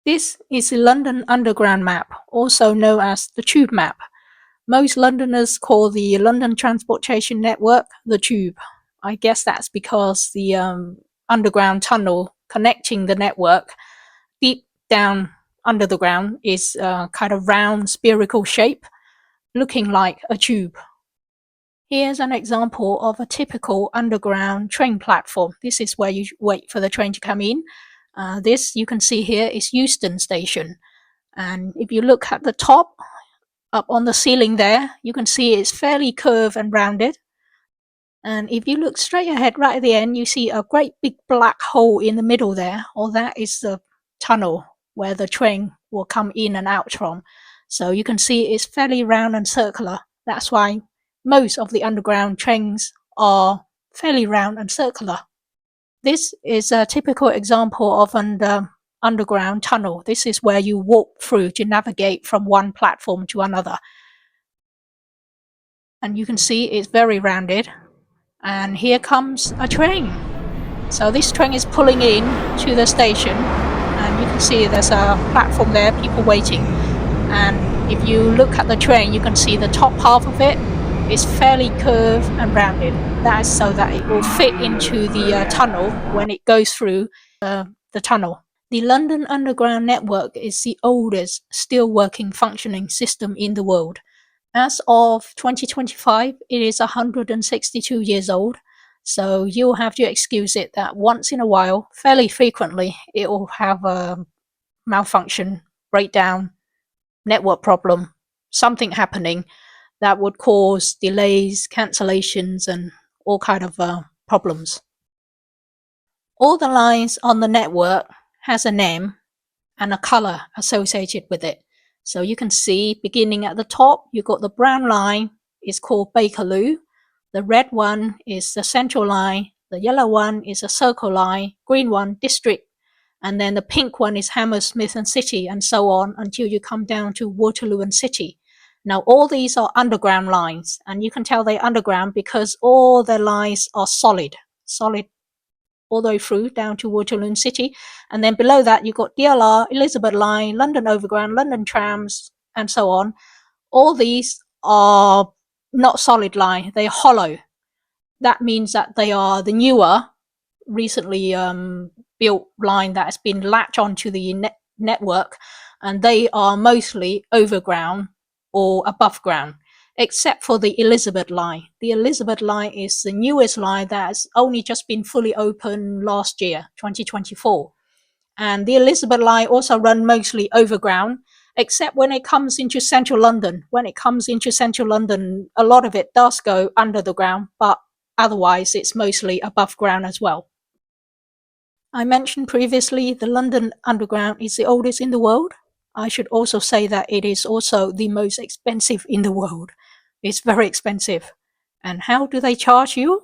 This is the London Underground map, also known as the Tube map. Most Londoners call the London Transportation Network the Tube. I guess that's because the underground tunnel connecting the network deep down under the ground is kind of round spherical shape, looking like a tube. Here's an example of a typical underground train platform. This is where you wait for the train to come in. This you can see here is Euston Station. And if you look at the top, up on the ceiling there, you can see it's fairly curved and rounded. And if you look straight ahead right at the end, you see a great big black hole in the middle there. Or that is the tunnel where the train will come in and out from. So you can see it's fairly round and circular. That's why most of the underground trains are fairly round and circular. This is a typical example of an underground tunnel. This is where you walk through to navigate from one platform to another. And you can see it's very rounded. And here comes a train. So this train is pulling in to the station, and you can see there's a platform there, people waiting. And if you look at the train, you can see the top half of it is fairly curved and rounded. That is so that it will fit into the tunnel when it goes through the tunnel. The London Underground network is the oldest still working functioning system in the world. As of 2025, it is 162 years old, so you'll have to excuse it that once in a while, fairly frequently, it will have a malfunction, breakdown, network problem, something happening that would cause delays, cancellations, and all kind of problems. All the lines on the network has a name and a color associated with it. So you can see beginning at the top, you've got the brown line is called Bakerloo. The red one is the Central line. The yellow one is a Circle line. Green one, District. And then the pink one is Hammersmith and City, and so on until you come down to Waterloo and City. Now all these are underground lines, and you can tell they're underground because all the lines are solid all the way through down to Waterloo and City. And then below that, you've got DLR, Elizabeth Line, London Overground, London Trams, and so on. All these are not solid line, they're hollow. That means that they are the newer, recently built line that has been latched onto the network, and they are mostly overground or above ground, except for the Elizabeth line. The Elizabeth line is the newest line that has only just been fully open last year, 2024. And the Elizabeth line also run mostly overground, except when it comes into central London. When it comes into central London, a lot of it does go under the ground, but otherwise it's mostly above ground as well. I mentioned previously the London Underground is the oldest in the world. I should also say that it is also the most expensive in the world. It's very expensive. And how do they charge you?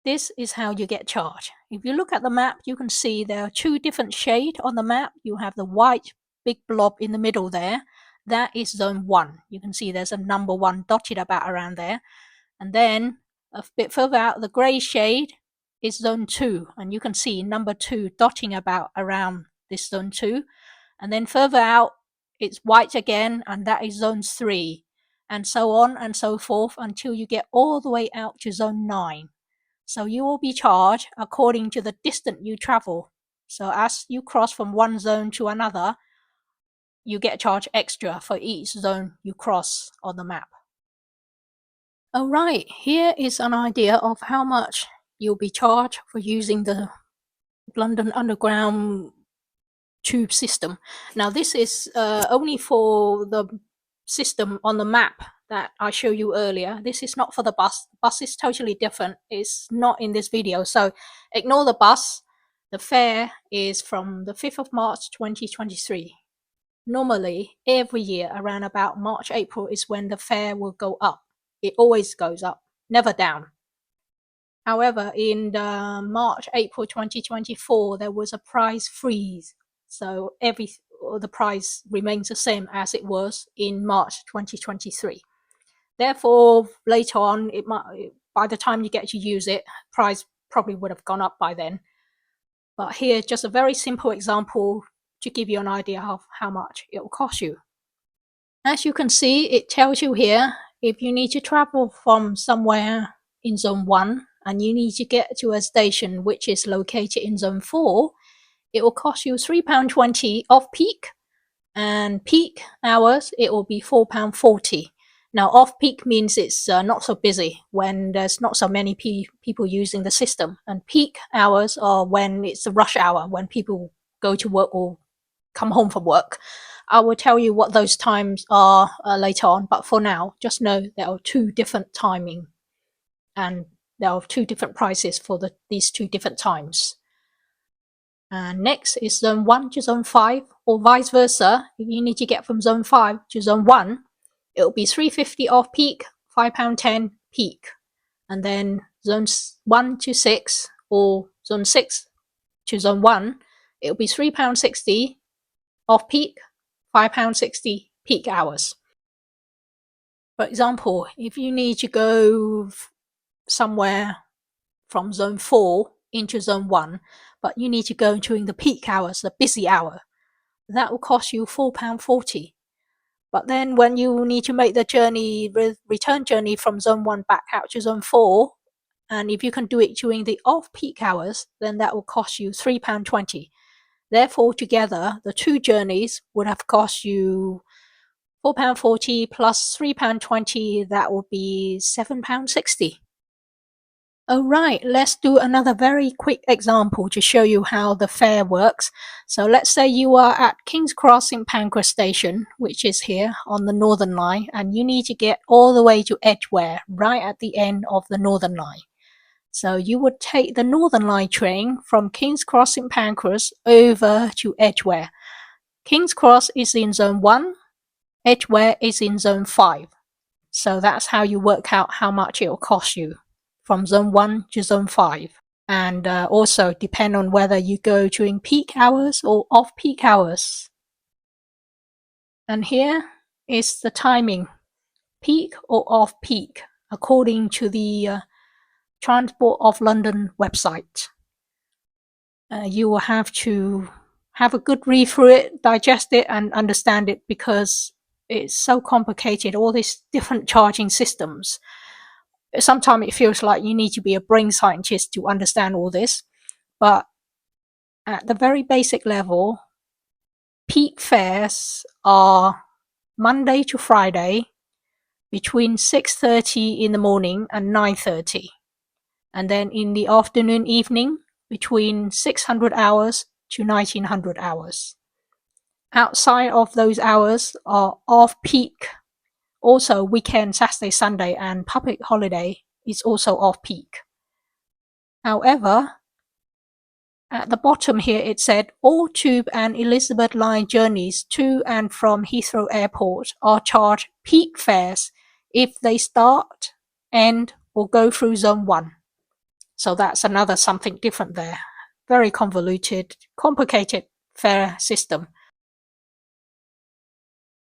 This is how you get charged. If you look at the map, you can see there are two different shades on the map. You have the white big blob in the middle there. That is zone 1. You can see there's a number 1 dotted about around there. And then a bit further out, the grey shade is zone 2. And you can see number 2 dotting about around this zone 2. And then further out, it's white again, and that is zone 3. And so on and so forth until you get all the way out to zone 9. So you will be charged according to the distance you travel. So as you cross from one zone to another, you get charged extra for each zone you cross on the map. Alright, here is an idea of how much you'll be charged for using the London Underground tube system. Now this is only for the system on the map that I showed you earlier. This is not for the bus. The bus is totally different. It's not in this video, so ignore the bus. The fare is from the 5th of March 2023. Normally, every year around about March, April is when the fare will go up. It always goes up, never down. However, in March, April 2024, there was a price freeze. So the price remains the same as it was in March 2023. Therefore, later on, by the time you get to use it, price probably would have gone up by then. But here, just a very simple example to give you an idea of how much it will cost you. As you can see, it tells you here, if you need to travel from somewhere in Zone 1 and you need to get to a station which is located in Zone 4, it will cost you £3.20 off-peak, and peak hours, it will be £4.40. Now, off-peak means it's not so busy, when there's not so many people using the system. And peak hours are when it's the rush hour, when people go to work or come home from work. I will tell you what those times are later on, but for now, just know there are two different timing, and there are two different prices for these two different times. And next is Zone 1 to Zone 5, or vice versa. If you need to get from Zone 5 to Zone 1, it will be £3.50 off peak, £5.10 peak. And then Zones 1 to 6, or Zone 6 to Zone 1, it will be £3.60 off peak, £5.60 peak hours. For example, if you need to go somewhere from Zone 4 into Zone 1, but you need to go during the peak hours, the busy hour, that will cost you £4.40. But then when you need to make the journey, return journey from Zone 1 back out to Zone 4, and if you can do it during the off-peak hours, then that will cost you £3.20. Therefore, together, the two journeys would have cost you £4.40 plus £3.20, that would be £7.60. Alright, let's do another very quick example to show you how the fare works. So let's say you are at King's Cross St Pancras Station, which is here on the Northern Line, and you need to get all the way to Edgware, right at the end of the Northern Line. So you would take the Northern Line train from King's Cross St Pancras over to Edgware. King's Cross is in Zone 1, Edgware is in Zone 5. So that's how you work out how much it will cost you from Zone 1 to Zone 5. And also depend on whether you go during peak hours or off-peak hours. And here is the timing, peak or off-peak, according to the Transport of London website. You will have to have a good read through it, digest it, and understand it, because it's so complicated, all these different charging systems. Sometimes it feels like you need to be a brain scientist to understand all this, but at the very basic level, peak fares are Monday to Friday between 6:30 in the morning and 9:30, and then in the afternoon, evening, between 600 hours to 1900 hours. Outside of those hours are off-peak. Also, weekend, Saturday, Sunday, and public holiday is also off-peak. However, at the bottom here it said all Tube and Elizabeth Line journeys to and from Heathrow Airport are charged peak fares if they start, end, or go through Zone 1. So that's another something different there. Very convoluted, complicated fare system.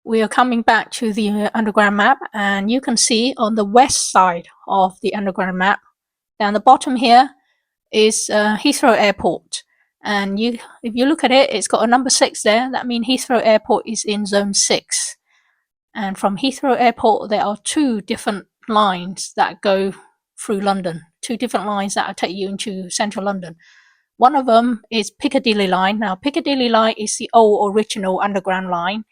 We are coming back to the underground map, and you can see on the west side of the underground map, down the bottom here, is Heathrow Airport. And if you look at it, it's got a number 6 there. That means Heathrow Airport is in Zone 6. And from Heathrow Airport, there are two different lines that go through London. Two different lines that will take you into central London. One of them is Piccadilly Line. Now, Piccadilly Line is the old original underground line.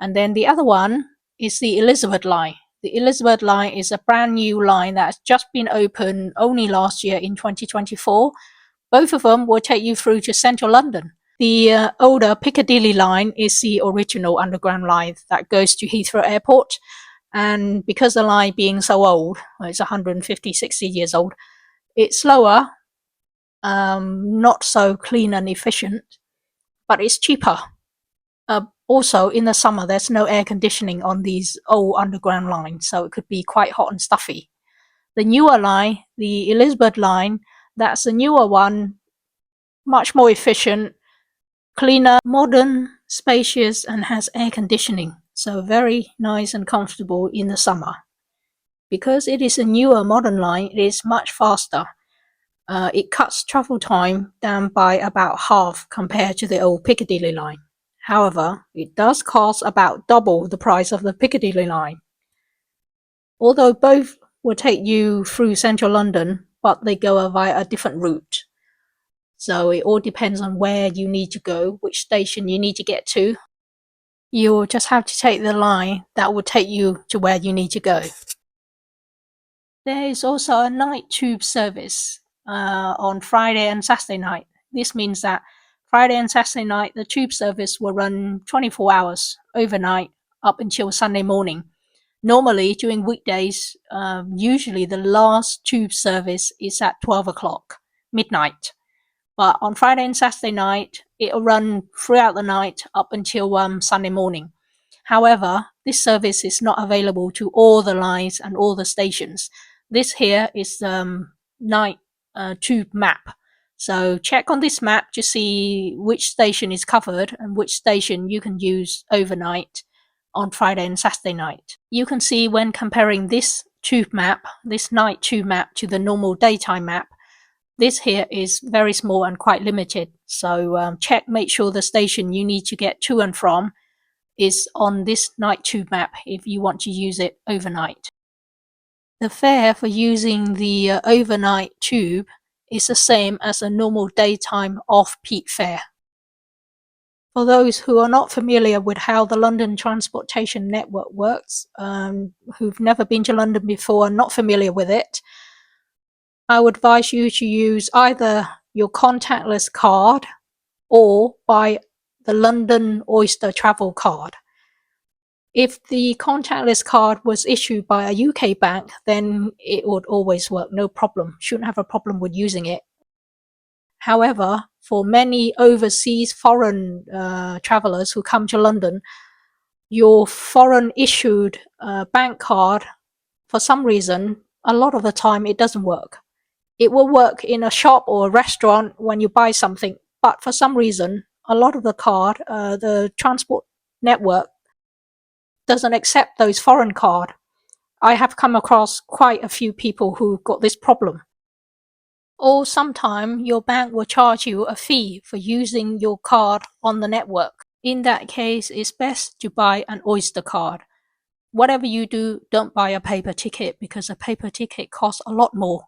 And then the other one is the Elizabeth Line. The Elizabeth Line is a brand new line that's just been opened only last year in 2024. Both of them will take you through to central London. The older Piccadilly Line is the original underground line that goes to Heathrow Airport. And because the line being so old, it's 150, 60 years old, it's slower, not so clean and efficient, but it's cheaper. Also, in the summer, there's no air conditioning on these old underground lines, so it could be quite hot and stuffy. The newer line, the Elizabeth Line, that's the newer one, much more efficient, cleaner, modern, spacious, and has air conditioning, so very nice and comfortable in the summer. Because it is a newer modern line, it is much faster. It cuts travel time down by about half compared to the old Piccadilly line. However, it does cost about double the price of the Piccadilly line. Although both will take you through central London, but they go via a different route. So it all depends on where you need to go, which station you need to get to. You'll just have to take the line that will take you to where you need to go. There is also a night tube service on Friday and Saturday night. This means that Friday and Saturday night, the tube service will run 24 hours overnight up until Sunday morning. Normally, during weekdays, usually the last tube service is at 12 o'clock, midnight. But on Friday and Saturday night, it'll run throughout the night up until Sunday morning. However, this service is not available to all the lines and all the stations. This here is the night tube map. So check on this map to see which station is covered and which station you can use overnight on Friday and Saturday night. You can see when comparing this tube map, this night tube map, to the normal daytime map, this here is very small and quite limited. So make sure the station you need to get to and from is on this night tube map if you want to use it overnight. The fare for using the overnight tube is the same as a normal daytime off-peak fare. For those who are not familiar with how the London transportation network works, who've never been to London before and not familiar with it, I would advise you to use either your contactless card or buy the London Oyster travel card. If the contactless card was issued by a UK bank, then it would always work, no problem. Shouldn't have a problem with using it. However, for many overseas foreign travelers who come to London, your foreign issued bank card, for some reason, a lot of the time it doesn't work. It will work in a shop or a restaurant when you buy something, but for some reason, a lot of the card, the transport network doesn't accept those foreign card. I have come across quite a few people who've got this problem. Or sometime your bank will charge you a fee for using your card on the network. In that case, it's best to buy an Oyster card. Whatever you do, don't buy a paper ticket because a paper ticket costs a lot more.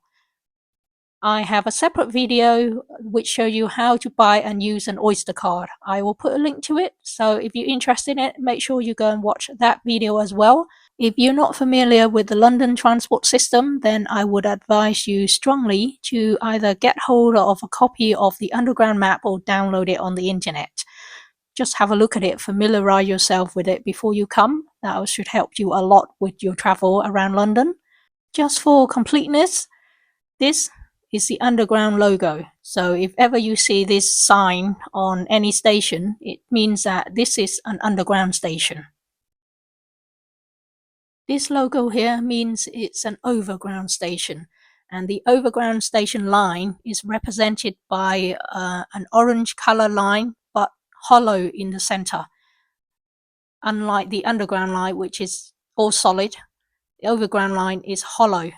I have a separate video which shows you how to buy and use an Oyster card. I will put a link to it, so if you're interested in it, make sure you go and watch that video as well. If you're not familiar with the London transport system, then I would advise you strongly to either get hold of a copy of the Underground map or download it on the internet. Just have a look at it, familiarize yourself with it before you come. That should help you a lot with your travel around London. Just for completeness, this is the Underground logo. So if ever you see this sign on any station, it means that this is an Underground station. This logo here means it's an overground station, and the overground station line is represented by an orange color line, but hollow in the center. Unlike the underground line, which is all solid, the overground line is hollow.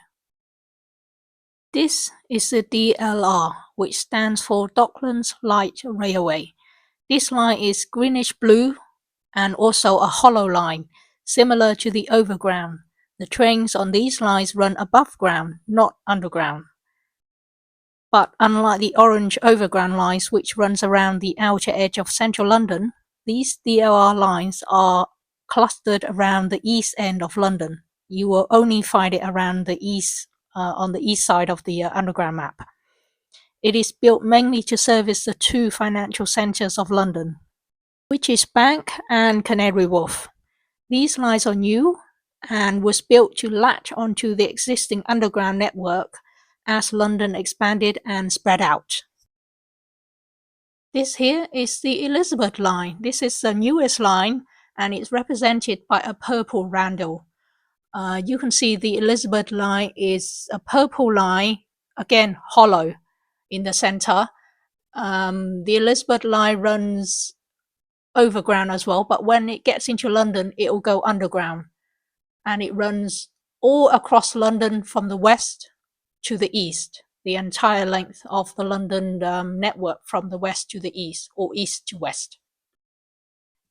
This is the DLR, which stands for Docklands Light Railway. This line is greenish blue and also a hollow line, similar to the overground. The trains on these lines run above ground, not underground. But unlike the orange overground lines, which runs around the outer edge of central London, these DLR lines are clustered around the east end of London. You will only find it around the east, on the east side of the underground map. It is built mainly to service the two financial centres of London, which is Bank and Canary Wharf. These lines are new and was built to latch onto the existing underground network as London expanded and spread out. This here is the Elizabeth line. This is the newest line and it's represented by a purple roundel. You can see the Elizabeth line is a purple line, again hollow in the center. The Elizabeth line runs overground as well, but when it gets into London, it will go underground. And it runs all across London from the west to the east. the entire length of the London network from the west to the east, or east to west.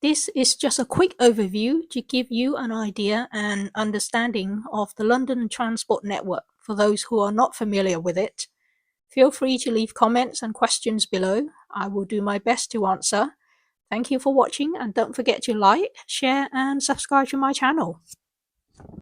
This is just a quick overview to give you an idea and understanding of the London Transport Network for those who are not familiar with it. Feel free to leave comments and questions below. I will do my best to answer. Thank you for watching, and don't forget to like, share and subscribe to my channel.